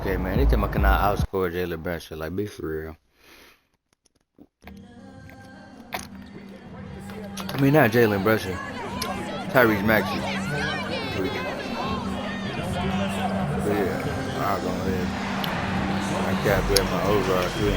2K, man. They think I cannot outscore Jalen Brunson. Like, be for real. I mean, not Jalen Brunson. Tyrese Maxey. But yeah, I'll go ahead. I can't bet my overall too.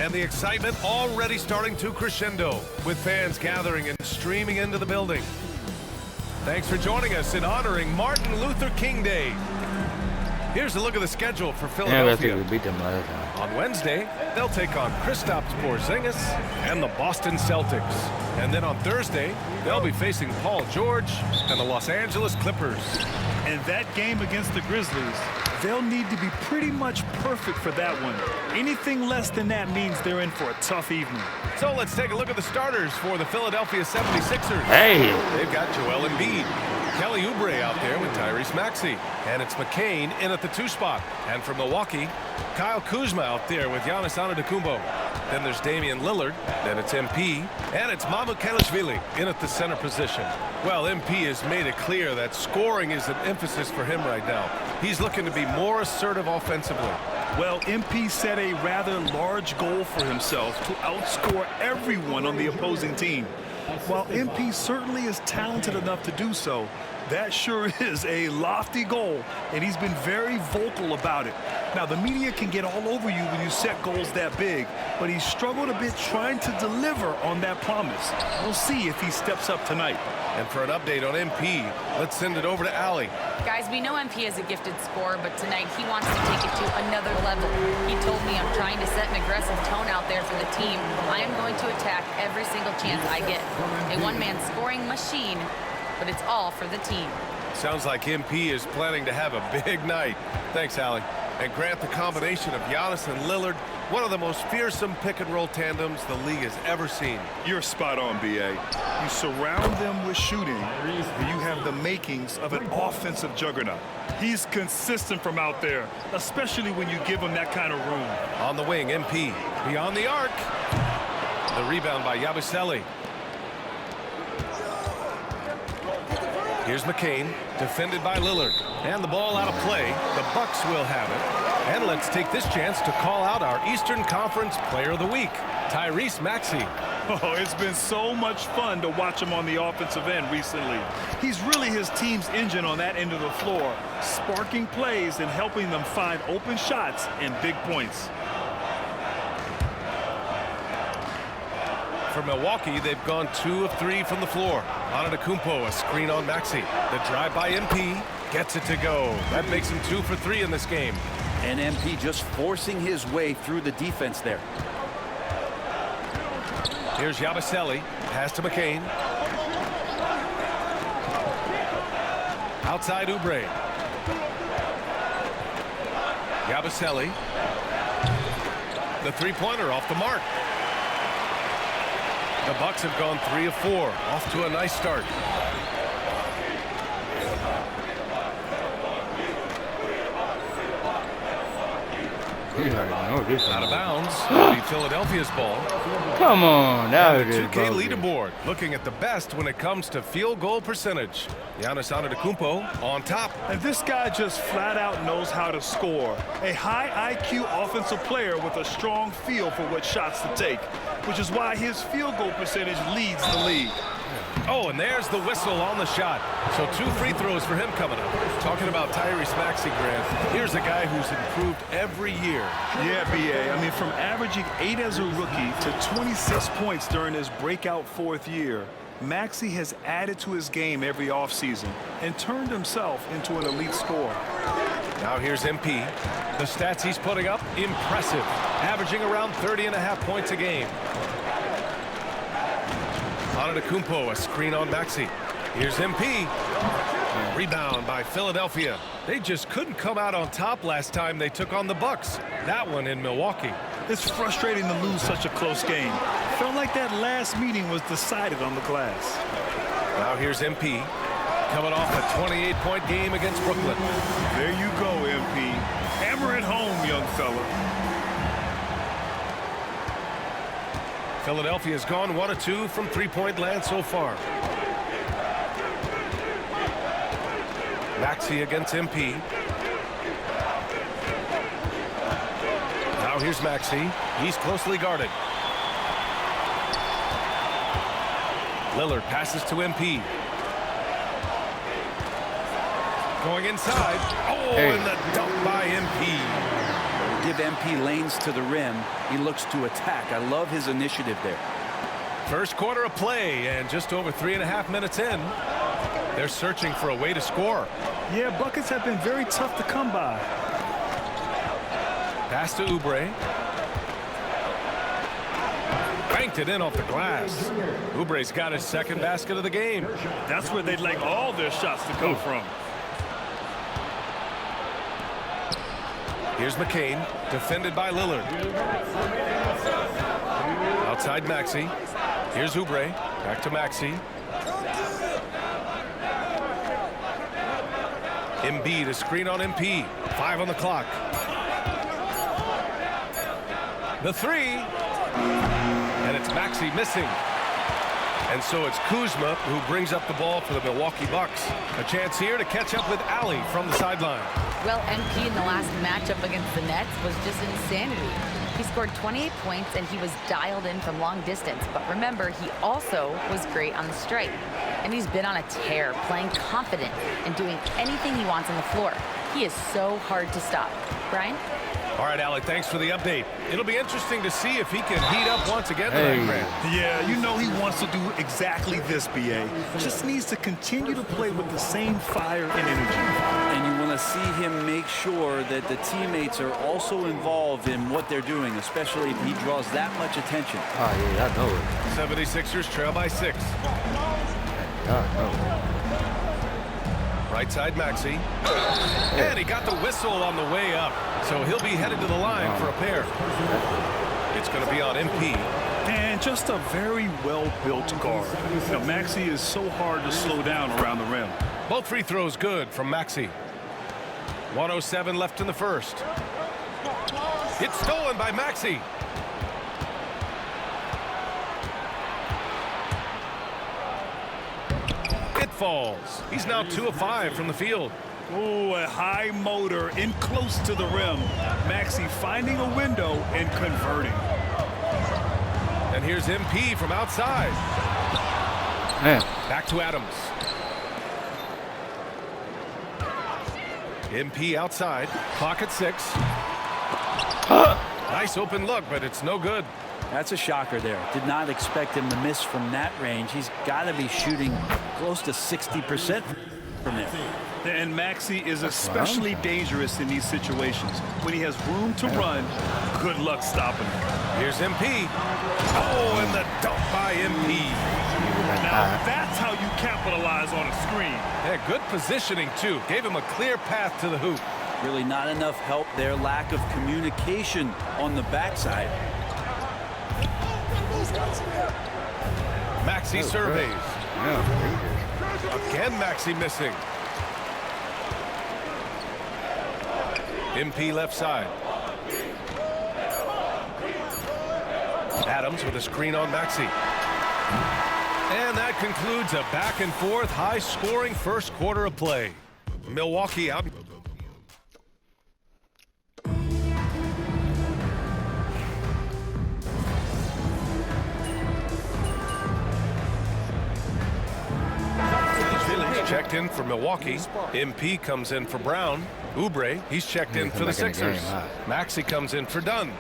And the excitement already starting to crescendo, with fans gathering and streaming into the building. Thanks for joining us in honoring Martin Luther King Day. Here's a look at the schedule for Philadelphia. Yeah, we beat them last time. On Wednesday, they'll take on Kristaps Porzingis and the Boston Celtics. And then on Thursday, they'll be facing Paul George and the Los Angeles Clippers. And that game against the Grizzlies, they'll need to be pretty much perfect for that one. Anything less than that means they're in for a tough evening. So let's take a look at the starters for the Philadelphia 76ers. Hey! They've got Joel Embiid, Kelly Oubre out there with Tyrese Maxey, and it's McCain in at the 2 spot. And from Milwaukee, Kyle Kuzma out there with Giannis Antetokounmpo. Then there's Damian Lillard, then it's MP, and it's Mycareer in at the center position. Well, MP has made it clear that scoring is an emphasis for him right now. He's looking to be more assertive offensively. Well, MP set a rather large goal for himself to outscore everyone on the opposing team. While MP certainly is talented enough to do so, that sure is a lofty goal, and he's been very vocal about it. Now, the media can get all over you when you set goals that big, but he's struggled a bit trying to deliver on that promise. We'll see if he steps up tonight. And for an update on MP, let's send it over to Allie. Guys, we know MP is a gifted scorer, but tonight he wants to take it to another level. He told me I'm trying to set an aggressive tone out there for the team. I am going to attack every single chance I get. A one-man scoring machine, but it's all for the team. Sounds like MP is planning to have a big night. Thanks, Allie. And Grant, the combination of Giannis and Lillard, one of the most fearsome pick-and-roll tandems the league has ever seen. You're spot on, B.A. You surround them with shooting, and you have the makings of an offensive juggernaut. He's consistent from out there, especially when you give him that kind of room. On the wing, MP. Beyond the arc. The rebound by Yabusele. Here's McCain, defended by Lillard. And the ball out of play. The Bucks will have it. And let's take this chance to call out our Eastern Conference Player of the Week, Tyrese Maxey. Oh, it's been so much fun to watch him on the offensive end recently. He's really his team's engine on that end of the floor, sparking plays and helping them find open shots and big points. For Milwaukee, they've gone 2 of 3 from the floor. Antetokounmpo, a screen on Maxey. The drive by MP gets it to go. That makes him 2 for 3 in this game. And MP just forcing his way through the defense there. Here's Yabusele. Pass to McCain. Outside Oubre. Yabusele. The three-pointer off the mark. The Bucks have gone 3 of 4. Off to a nice start. Out of bounds. It'll be Philadelphia's ball. Come on, now it The is 2K broken. leaderboard, looking at the best when it comes to field goal percentage. Giannis Antetokounmpo on top. And this guy just flat out knows how to score. A high IQ offensive player with a strong feel for what shots to take, which is why his field goal percentage leads the league. Oh, and there's the whistle on the shot. So 2 free throws for him coming up. Talking about Tyrese Maxey, Grant, here's a guy who's improved every year. Yeah, B.A. I mean, from averaging 8 as a rookie to 26 points during his breakout 4th year, Maxey has added to his game every offseason and turned himself into an elite scorer. Now here's MP. The stats he's putting up, impressive. Averaging around 30.5 points a game. Antetokounmpo, a screen on Maxey. Here's MP. Rebound by Philadelphia. They just couldn't come out on top last time they took on the Bucks. That one in Milwaukee. It's frustrating to lose such a close game. Felt like that last meeting was decided on the glass. Now here's MP. Coming off a 28-point game against Brooklyn. There you go, MP. Hammer it home, young fella. Philadelphia's gone 1 of 2 from three-point land so far. Maxey against MP. Now here's Maxey. He's closely guarded. Lillard passes to MP. Going inside. Oh, and the dunk by MP. Give MP lanes to the rim. He looks to attack. I love his initiative there. First quarter of play, and just over 3.5 minutes in. They're searching for a way to score. Yeah, buckets have been very tough to come by. Pass to Oubre. Banked it in off the glass. Oubre's got his second basket of the game. That's where they'd like all their shots to come from. Here's McCain, defended by Lillard. Outside Maxey. Here's Oubre. Back to Maxey. Embiid, a screen on MP. 5 on the clock. The three. And it's Maxey missing. And so it's Kuzma who brings up the ball for the Milwaukee Bucks. A chance here to catch up with Ali from the sideline. Well, MP in the last matchup against the Nets was just insanity. He scored 28 points and he was dialed in from long distance. But remember, he also was great on the strike. And he's been on a tear, playing confident and doing anything he wants on the floor. He is so hard to stop. Brian? All right, Alec, thanks for the update. It'll be interesting to see if he can heat up once again tonight, Grant. Yeah, you know he wants to do exactly this, BA. Just needs to continue to play with the same fire and energy. And you want to see him make sure that the teammates are also involved in what they're doing, especially if he draws that much attention. Oh, yeah, I know it. 76ers trail by 6. I know Right side Maxey. And he got the whistle on the way up. So he'll be headed to the line for a pair. It's going to be on MP. And just a very well-built guard. Now, Maxey is so hard to slow down around the rim. Both free throws good from Maxey. 1:07 left in the first. It's stolen by Maxey. It falls. He's now 2 of 5 from the field. Oh, a high motor in close to the rim. Maxey finding a window and converting. And here's MP from outside. Man. Back to Adams. MP outside. Clock at 6. Nice open look, but it's no good. That's a shocker there. Did not expect him to miss from that range. He's got to be shooting close to 60% from there. And Maxey is especially dangerous in these situations. When he has room to run, good luck stopping him. Here's MP. Oh, and the dunk by MP. Now that's how you capitalize on a screen. Yeah, good positioning, too. Gave him a clear path to the hoop. Really not enough help there. Lack of communication on the backside. Maxey surveys. Again, Maxey missing. MP left side. Adams with a screen on Maxey. And that concludes a back-and-forth, high-scoring first quarter of play. Milwaukee out. Checked in for Milwaukee. MP comes in for Brown. Oubre, he's checked in for the Sixers. Maxey comes in for Dunn.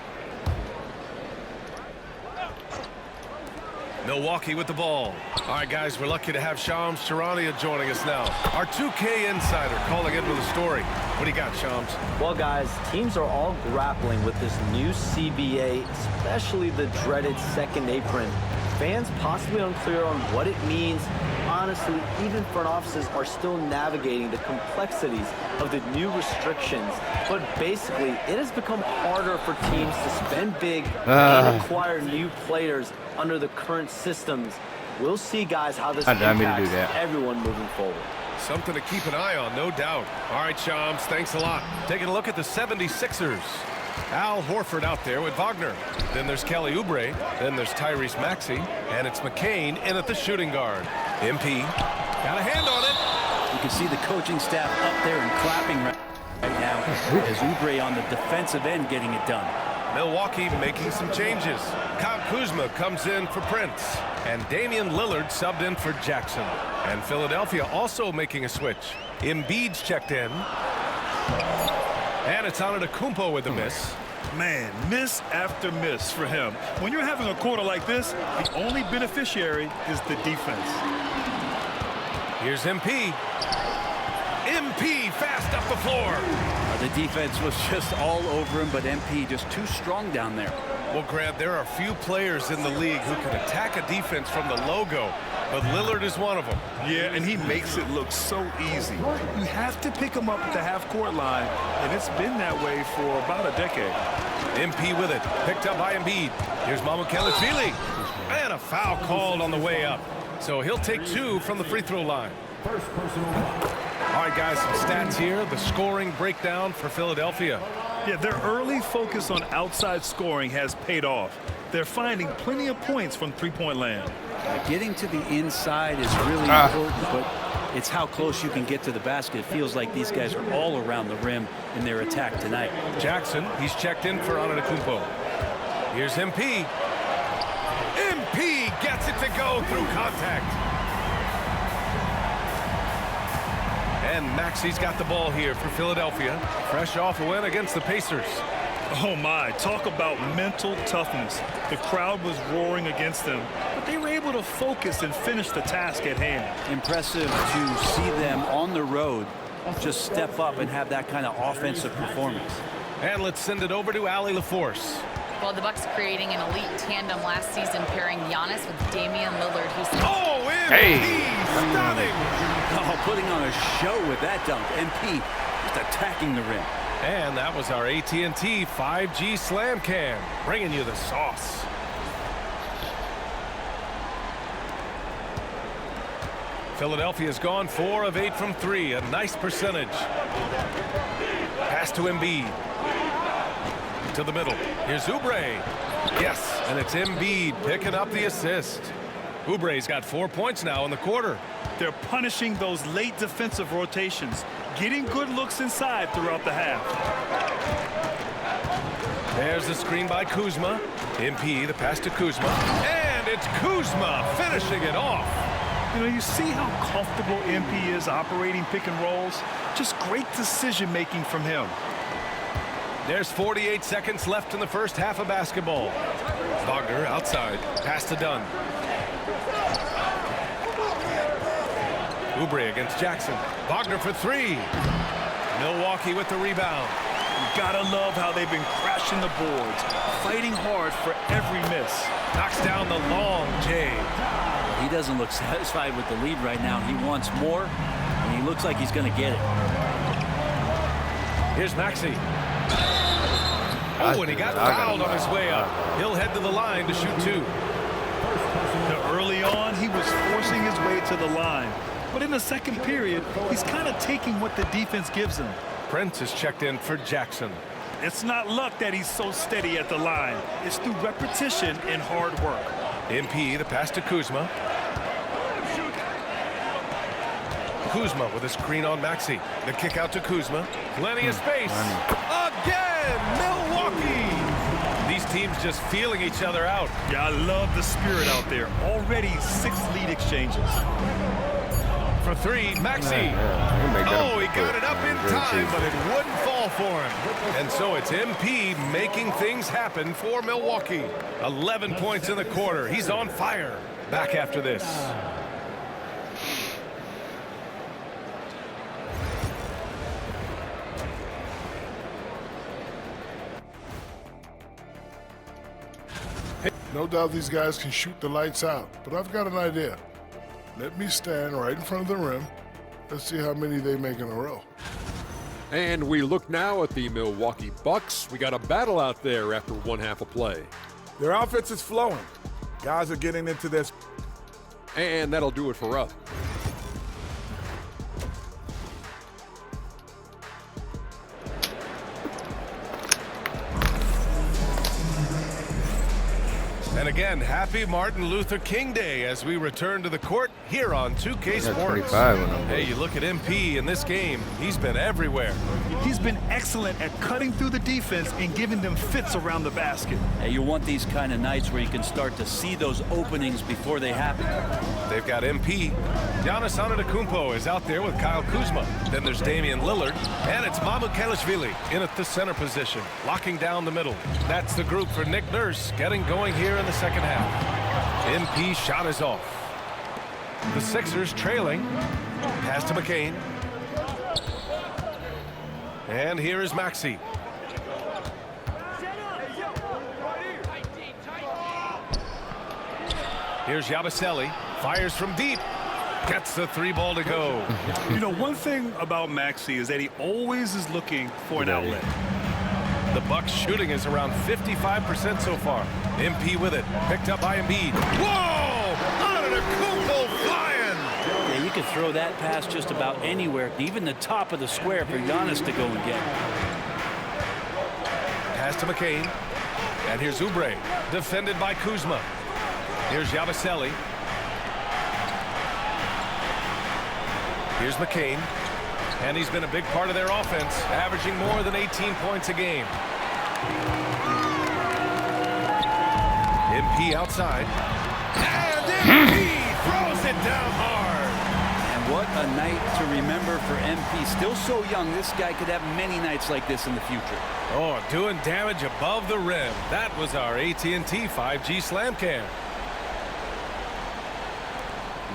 Milwaukee with the ball. All right, guys, we're lucky to have Shams Charania joining us now. Our 2K insider calling in with a story. What do you got, Shams? Well, guys, teams are all grappling with this new CBA, especially the dreaded second apron. Fans possibly unclear on what it means. Honestly, even front offices are still navigating the complexities of the new restrictions. But basically, it has become harder for teams to spend big and acquire new players under the current systems. We'll see, guys, how this impacts everyone moving forward. Something to keep an eye on, no doubt. All right, Shams, thanks a lot. Taking a look at the 76'ers. Al Horford out there with Wagner. Then there's Kelly Oubre. Then there's Tyrese Maxey. And it's McCain in at the shooting guard. MP got a hand on it. You can see the coaching staff up there and clapping right now as Oubre on the defensive end getting it done. Milwaukee making some changes. Kyle Kuzma comes in for Prince. And Damian Lillard subbed in for Jackson. And Philadelphia also making a switch. Embiid's checked in. And it's Antetokounmpo with the miss. Man, miss after miss for him. When you're having a quarter like this, the only beneficiary is the defense. Here's MP. MP fast up the floor. The defense was just all over him, but MP just too strong down there. Well, Grant, there are few players in the league who can attack a defense from the logo, but Lillard is one of them. Yeah, and he makes it look so easy. You have to pick him up at the half-court line, and it's been that way for about a decade. MP with it, picked up by Embiid. Here's Mycareer. And a foul called on the way up. So he'll take 2 from the free throw line. All right, guys, some stats here. The scoring breakdown for Philadelphia. Yeah, their early focus on outside scoring has paid off. They're finding plenty of points from three-point land. Getting to the inside is really important, but it's how close you can get to the basket. It feels like these guys are all around the rim in their attack tonight. Jackson, he's checked in for Antetokounmpo. Here's MP. MP gets it to go through contact. And Maxey's got the ball here for Philadelphia. Fresh off a win against the Pacers. Oh my, talk about mental toughness. The crowd was roaring against them, but they were able to focus and finish the task at hand. Impressive to see them on the road just step up and have that kind of offensive performance. And let's send it over to Allie LaForce. Well, the Bucks creating an elite tandem last season, pairing Giannis with Damian Lillard, who's stunning. Oh, putting on a show with that dunk. MP just attacking the rim. And that was our AT&T 5G Slam Cam, bringing you the sauce. Philadelphia's gone 4 of 8 from 3, a nice percentage. Pass to Embiid. To the middle. Here's Oubre. Yes, and it's Embiid picking up the assist. Oubre's got 4 points now in the quarter. They're punishing those late defensive rotations, getting good looks inside throughout the half. There's the screen by Kuzma. MP, the pass to Kuzma. And it's Kuzma finishing it off. You know, you see how comfortable MP is operating pick and rolls. Just great decision-making from him. There's 48 seconds left in the first half of basketball. Wagner outside. Pass to Dunn. Oubre against Jackson. Wagner for 3. Milwaukee with the rebound. You gotta love how they've been crashing the boards, fighting hard for every miss. Knocks down the long J. He doesn't look satisfied with the lead right now. He wants more, and he looks like he's going to get it. Here's Maxey. Oh, and he got fouled on his way up. He'll head to the line to shoot 2. Early on, he was forcing his way to the line. But in the second period, he's kind of taking what the defense gives him. Prince is checked in for Jackson. It's not luck that he's so steady at the line. It's through repetition and hard work. MP, the pass to Kuzma. Kuzma with a screen on Maxey. The kick out to Kuzma. Plenty of space. Again, Milwaukee. These teams just feeling each other out. Yeah, I love the spirit out there. Already 6 lead exchanges. For 3, Maxey. Oh, he got it up in time, but it wouldn't fall for him. And so it's MP making things happen for Milwaukee. 11 points in the quarter. He's on fire. back after this. No doubt these guys can shoot the lights out, but I've got an idea. Let me stand right in front of the rim. Let's see how many they make in a row. And we look now at the Milwaukee Bucks. We got a battle out there after one half of play. Their offense is flowing. Guys are getting into this. And that'll do it for us. And again, happy Martin Luther King Day as we return to the court here on 2K Sports. Hey, you look at MP in this game, he's been everywhere. He's been excellent at cutting through the defense and giving them fits around the basket. Hey, you want these kind of nights where you can start to see those openings before they happen. They've got MP. Giannis Antetokounmpo is out there with Kyle Kuzma. Then there's Damian Lillard. And it's Mycareer in at the center position, locking down the middle. That's the group for Nick Nurse getting going here in the second half. MP shot is off. The Sixers trailing. Pass to McCain. And here is Maxey. Here's Yabusele. Fires from deep. Gets the three ball to go. You know, one thing about Maxey is that he always is looking for an outlet. The Bucks shooting is around 55% so far. MP with it. Picked up by Embiid. Whoa! Antetokounmpo flying! Yeah, you could throw that pass just about anywhere, even the top of the square for Giannis to go and get. Pass to McCain. And here's Oubre. Defended by Kuzma. Here's Yabusele. Here's McCain. And he's been a big part of their offense, averaging more than 18 points a game. MP outside. And MP throws it down hard. And what a night to remember for MP. Still so young, this guy could have many nights like this in the future. Oh, doing damage above the rim. That was our AT&T 5G slam cam.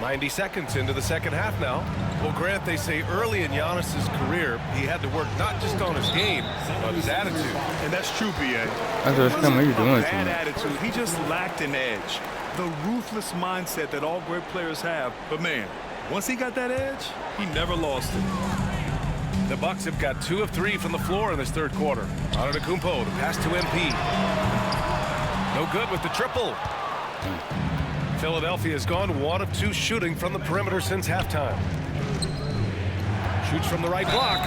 90 seconds into the second half now. Well, Grant, they say early in Giannis's career, he had to work not just on his game, but his attitude. And that's true, B.A. That's what some of you doing. Bad attitude. He just lacked an edge. The ruthless mindset that all great players have. But, man, once he got that edge, he never lost it. The Bucks have got 2 of 3 from the floor in this third quarter. Antetokounmpo, the pass to MP. No good with the triple. Philadelphia has gone 1 of 2 shooting from the perimeter since halftime. Shoots from the right block.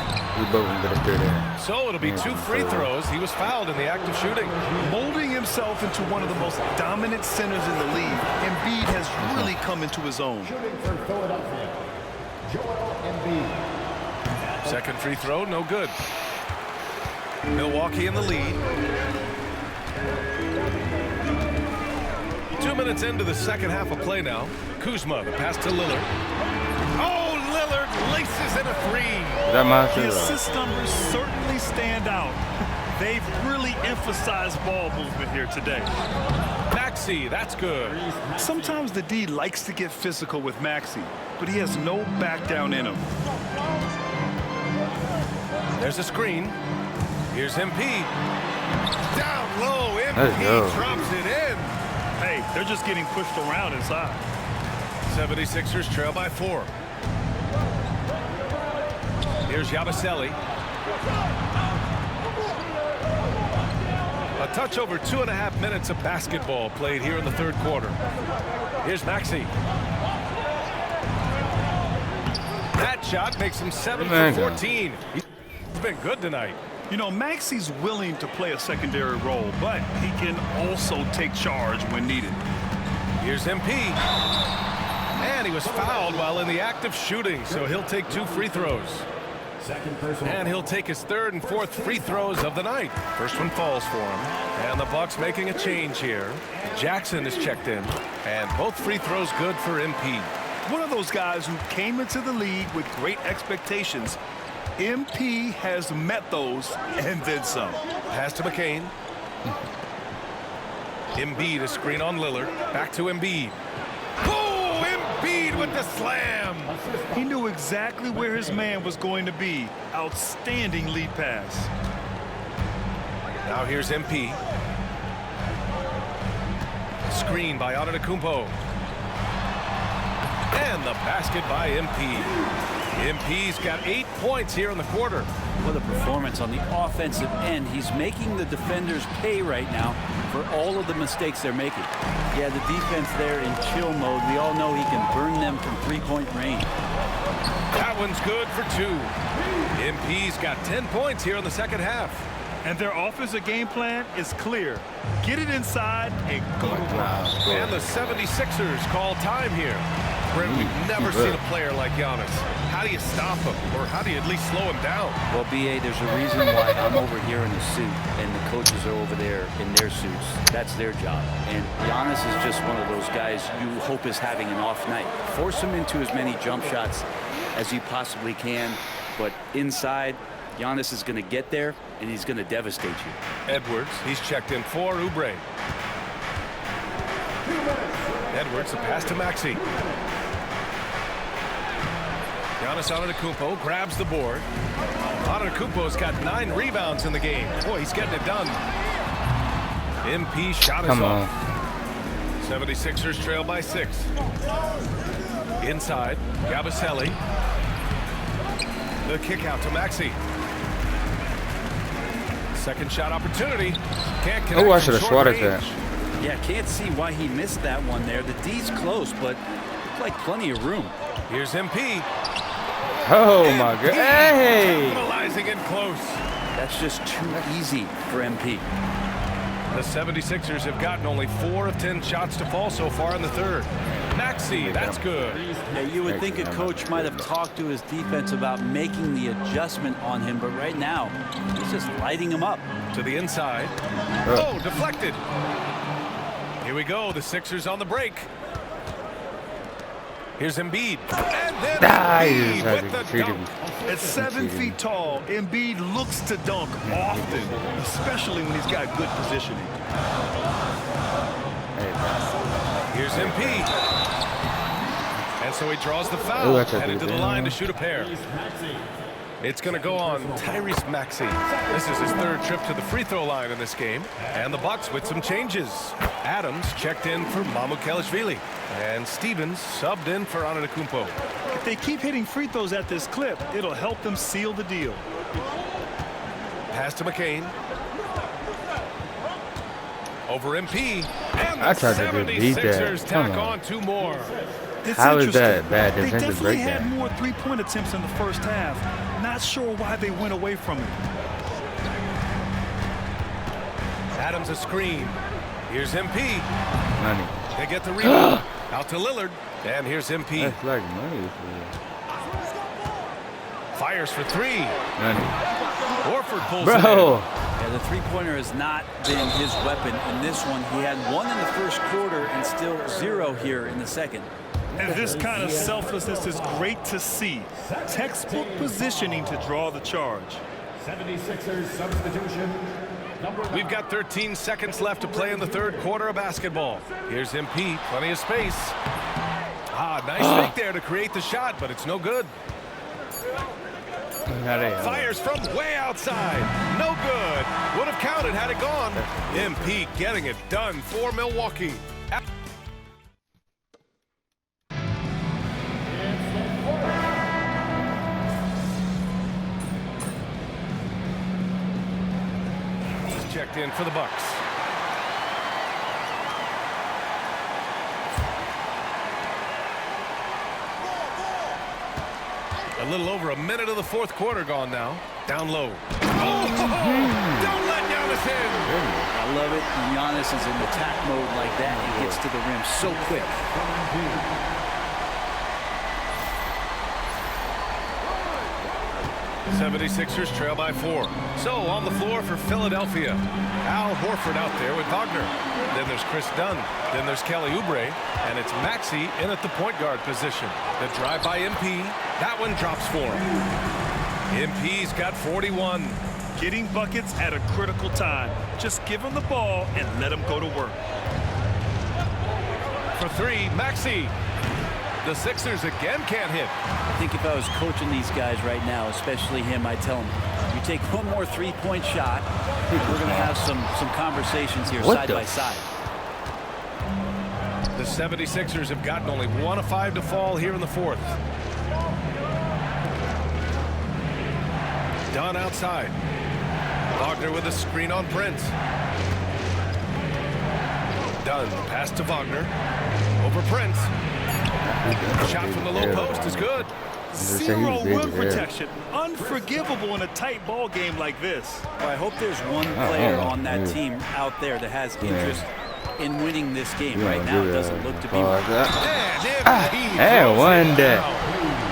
So it'll be 2 free throws. He was fouled in the act of shooting. Molding himself into one of the most dominant centers in the league, Embiid has really come into his own. Second free throw, no good. Milwaukee in the lead. 2 minutes into the second half of play now. Kuzma, the pass to Lillard. Oh, Lillard laces in a 3. The assist numbers certainly stand out. They've really emphasized ball movement here today. Maxey, that's good. Sometimes the D likes to get physical with Maxey, but he has no back down in him. There's a screen. Here's MP. Down low, MP drops it in. Hey, they're just getting pushed around inside. 76ers trail by 4. Here's Yabusele. A touch over 2.5 minutes of basketball played here in the third quarter. Here's Maxey. That shot makes him 7 for 14. He's been good tonight. You know, Maxey's willing to play a secondary role, but he can also take charge when needed. Here's MP. And he was fouled while in the act of shooting, so he'll take 2 free throws. And he'll take his 3rd and 4th free throws of the night. First one falls for him. And the Bucks making a change here. Jackson is checked in. And both free throws good for MP. One of those guys who came into the league with great expectations. MP has met those and then some. Pass to McCain. Embiid, a screen on Lillard. Back to Embiid. with the slam. He knew exactly where his man was going to be. Outstanding lead pass. Now here's MP. Screen by Antetokounmpo. And the basket by MP. MP's got 8 points here in the quarter. What a performance on the offensive end. He's making the defenders pay right now for all of the mistakes they're making. Yeah, the defense there in chill mode. We all know he can burn them from three-point range. That one's good for 2. MP's got 10 points here in the second half. And their offensive game plan is clear. Get it inside and go to work. And the 76ers call time here. Brent, we've never seen a player like Giannis. How do you stop him? Or how do you at least slow him down? Well, BA, there's a reason why I'm over here in a suit and the coaches are over there in their suits. That's their job. And Giannis is just one of those guys you hope is having an off night. Force him into as many jump shots as you possibly can. But inside, Giannis is going to get there, and he's going to devastate you. Edwards, he's checked in for Oubre. Edwards, the pass to Maxey. Giannis Antetokounmpo grabs the board. Antetokounmpo's got 9 rebounds in the game. Boy, he's getting it done. MP shot is off. 76ers trail by 6. Inside, Gabaselli. The kick out to Maxey. Second shot opportunity. Can't connect. Oh, I should have swatted that. Yeah, can't see why he missed that one there. The D's close, but looked like plenty of room. Here's MP. Oh my God! Hey! Capitalizing in close. That's just too easy for MP. The 76ers have gotten only 4 of 10 shots to fall so far in the third. Maxey, that's good. Yeah, you would think a coach might have talked to his defense about making the adjustment on him, but right now, he's just lighting him up. To the inside. Oh, deflected. Here we go, the Sixers on the break. Here's Embiid. And then Embiid with the dunk. At 7 feet tall, Embiid looks to dunk often, especially when he's got good positioning. Here's MP. And so he draws the foul, headed to the line to shoot a pair. It's going to go on Tyrese Maxey. This is his 3rd trip to the free throw line in this game. And the Bucks with some changes. Adams checked in for Mycareer. And Stevens subbed in for Antetokounmpo. If they keep hitting free throws at this clip, it'll help them seal the deal. Pass to McCain. Over MP. And the 76ers tack on 2 more. It's How is that bad They defensive definitely had breakdown? more three-point attempts in the first half. Not sure why they went away from it. Adams a screen. Here's MP. Money. They get the rebound. Out to Lillard. And here's MP. That's like money. Fires for 3. Money. Horford pulls Bro. it in. Yeah, the three-pointer has not been his weapon in this one. He had 1 in the first quarter and still 0 here in the second. And this kind of selflessness is great to see. Textbook positioning to draw the charge. 76ers substitution. We've got 13 seconds left to play in the third quarter of basketball. Here's MP, plenty of space. Nice fake there to create the shot, but it's no good. Fires from way outside. No good. Would have counted had it gone. MP getting it done for Milwaukee. He's checked in for the Bucks. A little over a minute of the fourth quarter gone now. Down low. Oh, don't let Giannis in. I love it. Giannis is in attack mode like that. He gets to the rim so quick. 76ers trail by 4. So on the floor for Philadelphia. Al Horford out there with Wagner. Then there's Chris Dunn. Then there's Kelly Oubre. And it's Maxey in at the point guard position. The drive by MP. That one drops for him. MP's got 41. Getting buckets at a critical time. Just give him the ball and let him go to work. For 3, Maxey. The Sixers again can't hit. I think if I was coaching these guys right now, especially him, I'd tell him, you take one more three-point shot, we're going to have some conversations here side by side. The 76ers have gotten only 1 of 5 to fall here in the fourth. Dunn outside. Wagner with a screen on Prince. Dunn pass to Wagner. Over Prince. Shot from the low post is good. Zero rim protection. Unforgivable in a tight ball game like this. Well, I hope there's one player on that team out there that has interest in winning this game. Right now, it doesn't look to be. Hey, one day.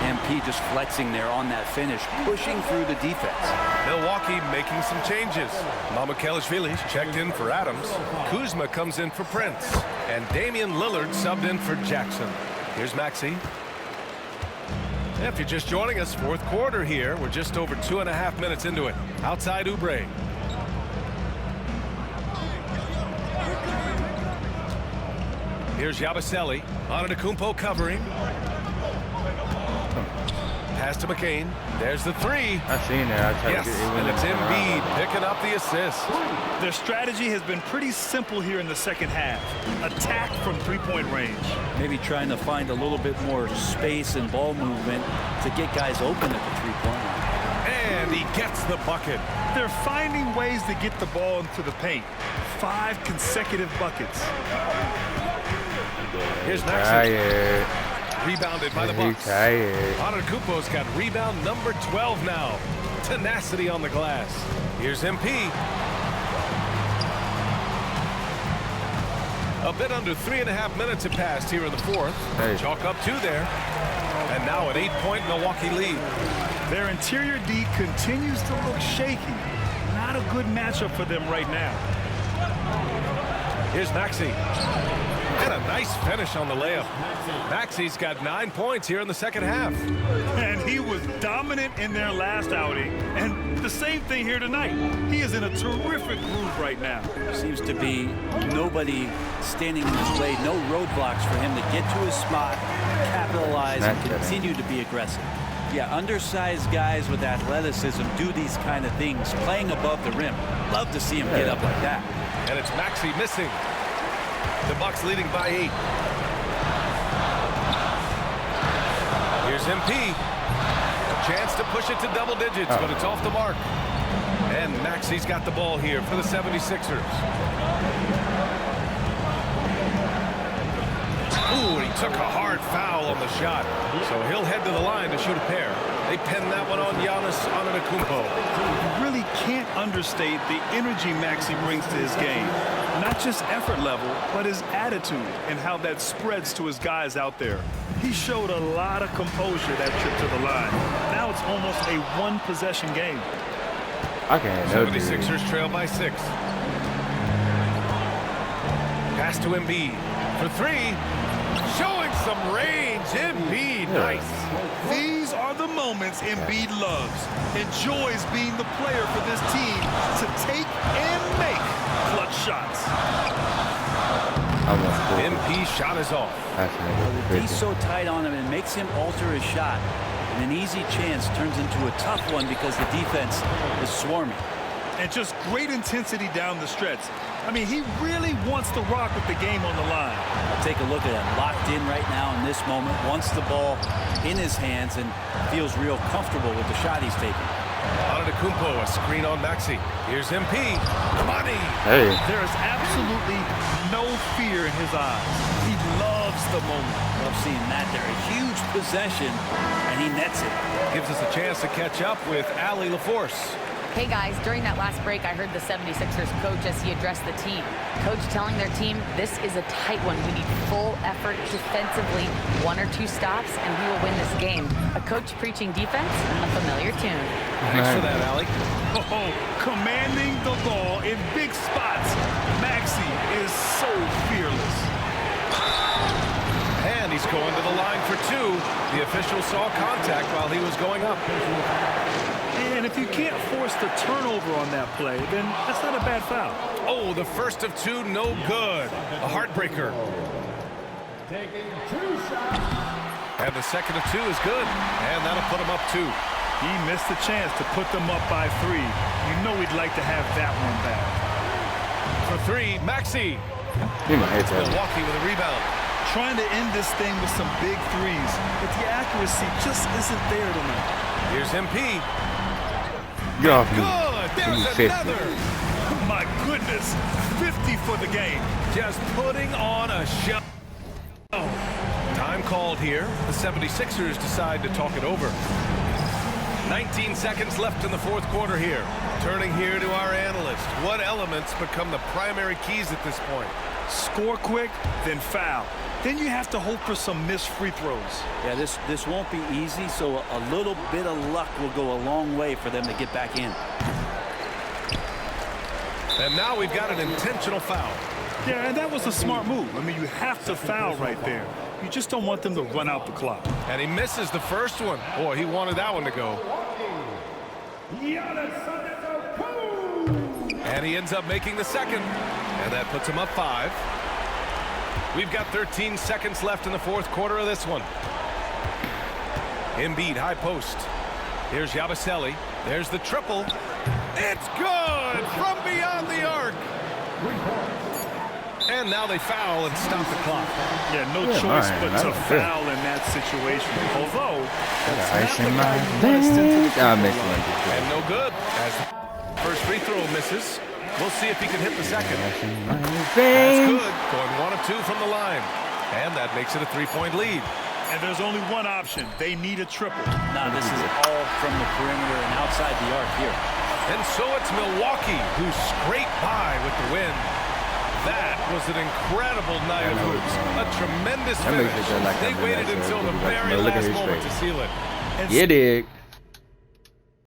MP just flexing there on that finish, pushing through the defense. Milwaukee making some changes. Mycareer checked in for Adams. Kuzma comes in for Prince. And Damian Lillard subbed in for Jackson. Here's Maxey. If you're just joining us, fourth quarter here. We're just over 2.5 minutes into it. Outside Oubre. Here's Yabusele. Antetokounmpo covering. Pass to McCain. There's the three. I seen that. Yes, and it's Embiid picking up the assist. Their strategy has been pretty simple here in the second half. Attack from three-point range. Maybe trying to find a little bit more space and ball movement to get guys open at the three-point line. And he gets the bucket. They're finding ways to get the ball into the paint. 5 consecutive buckets. Here's Maxey. Rebounded by the Bucks. Antetokounmpo's got rebound number 12 now. Tenacity on the glass. Here's MP. A bit under 3.5 minutes have passed here in the fourth. Chalk up 2 there. And now an 8-point Milwaukee lead. Their interior D continues to look shaky. Not a good matchup for them right now. Here's Maxey. And a nice finish on the layup. Maxey's got 9 points here in the second half. And he was dominant in their last outing. And the same thing here tonight. He is in a terrific groove right now. Seems to be nobody standing in his way, no roadblocks for him to get to his spot, capitalize, and continue to be aggressive. Yeah, undersized guys with athleticism do these kind of things, playing above the rim. Love to see him get up like that. And it's Maxey missing. The Bucks leading by 8. Here's MP. Chance to push it to double digits, but it's off the mark. And Maxey's got the ball here for the 76ers. Ooh, he took a hard foul on the shot. So he'll head to the line to shoot a pair. They pin that one on Giannis Antetokounmpo. You really can't understate the energy Maxey brings to his game. Not just effort level, but his attitude and how that spreads to his guys out there. He showed a lot of composure that trip to the line. Now it's almost a one-possession game. I can't. 76ers trail by 6. Pass to Embiid for 3. Showing some range. Embiid, nice. These are the moments Embiid loves. Enjoys being the player for this team to take and make clutch shots. MP shot is off. He's so tight on him and makes him alter his shot. And an easy chance turns into a tough one because the defense is swarming. And just great intensity down the stretch. I mean, he really wants to rock with the game on the line. Take a look at him, locked in right now in this moment, wants the ball in his hands and feels real comfortable with the shot he's taking. Antetokounmpo, a screen on Maxey. Here's MP. Money. There is absolutely no fear in his eyes. He loves the moment. Love seeing that there. A huge possession, and he nets it. Gives us a chance to catch up with Allie LaForce. Hey guys, during that last break, I heard the 76ers coach as he addressed the team. Coach telling their team, this is a tight one. We need full effort defensively, 1 or 2 stops, and we will win this game. A coach preaching defense, a familiar tune. Thanks for that, Allie. Oh, commanding the ball in big spots. Maxey is so fearless. And he's going to the line for 2. The official saw contact while he was going up. And if you can't force the turnover on that play, then that's not a bad foul. Oh, the first of 2, no good. A heartbreaker. Taking 2 shots. And the second of two is good. And that'll put him up 2. He missed the chance to put them up by 3. You know he'd like to have that one back. For 3, Maxey. Milwaukee with a rebound. Trying to end this thing with some big threes, but the accuracy just isn't there tonight. Here's MP. Get off me. Good. There's another. My goodness, 50 for the game. Just putting on a show. Time called here. The 76ers decide to talk it over. 19 seconds left in the fourth quarter here. Turning here to our analyst. What elements become the primary keys at this point? Score quick, then foul. Then you have to hope for some missed free throws. Yeah, this won't be easy, so a little bit of luck will go a long way for them to get back in. And now we've got an intentional foul. Yeah, and that was a smart move. I mean, you have to foul right there. You just don't want them to run out the clock. And he misses the first one. Boy, he wanted that one to go. And he ends up making the second. And that puts him up 5. We've got 13 seconds left in the fourth quarter of this one. Embiid, high post. Here's Yabusele. There's the triple. It's good from beyond the arc. And now they foul and stop the clock. Yeah, no choice but to foul in that situation. Although, and no good. As the first free throw misses, we'll see if he can hit the second. That's good. Going 1 of 2 from the line. And that makes it a 3-point lead. And there's only one option. They need a triple. Now this is all from the perimeter and outside the arc here. And so it's Milwaukee who scraped by with the win. That was an incredible night of hoops. A tremendous finish. They waited until the very last moment to seal it. You dig.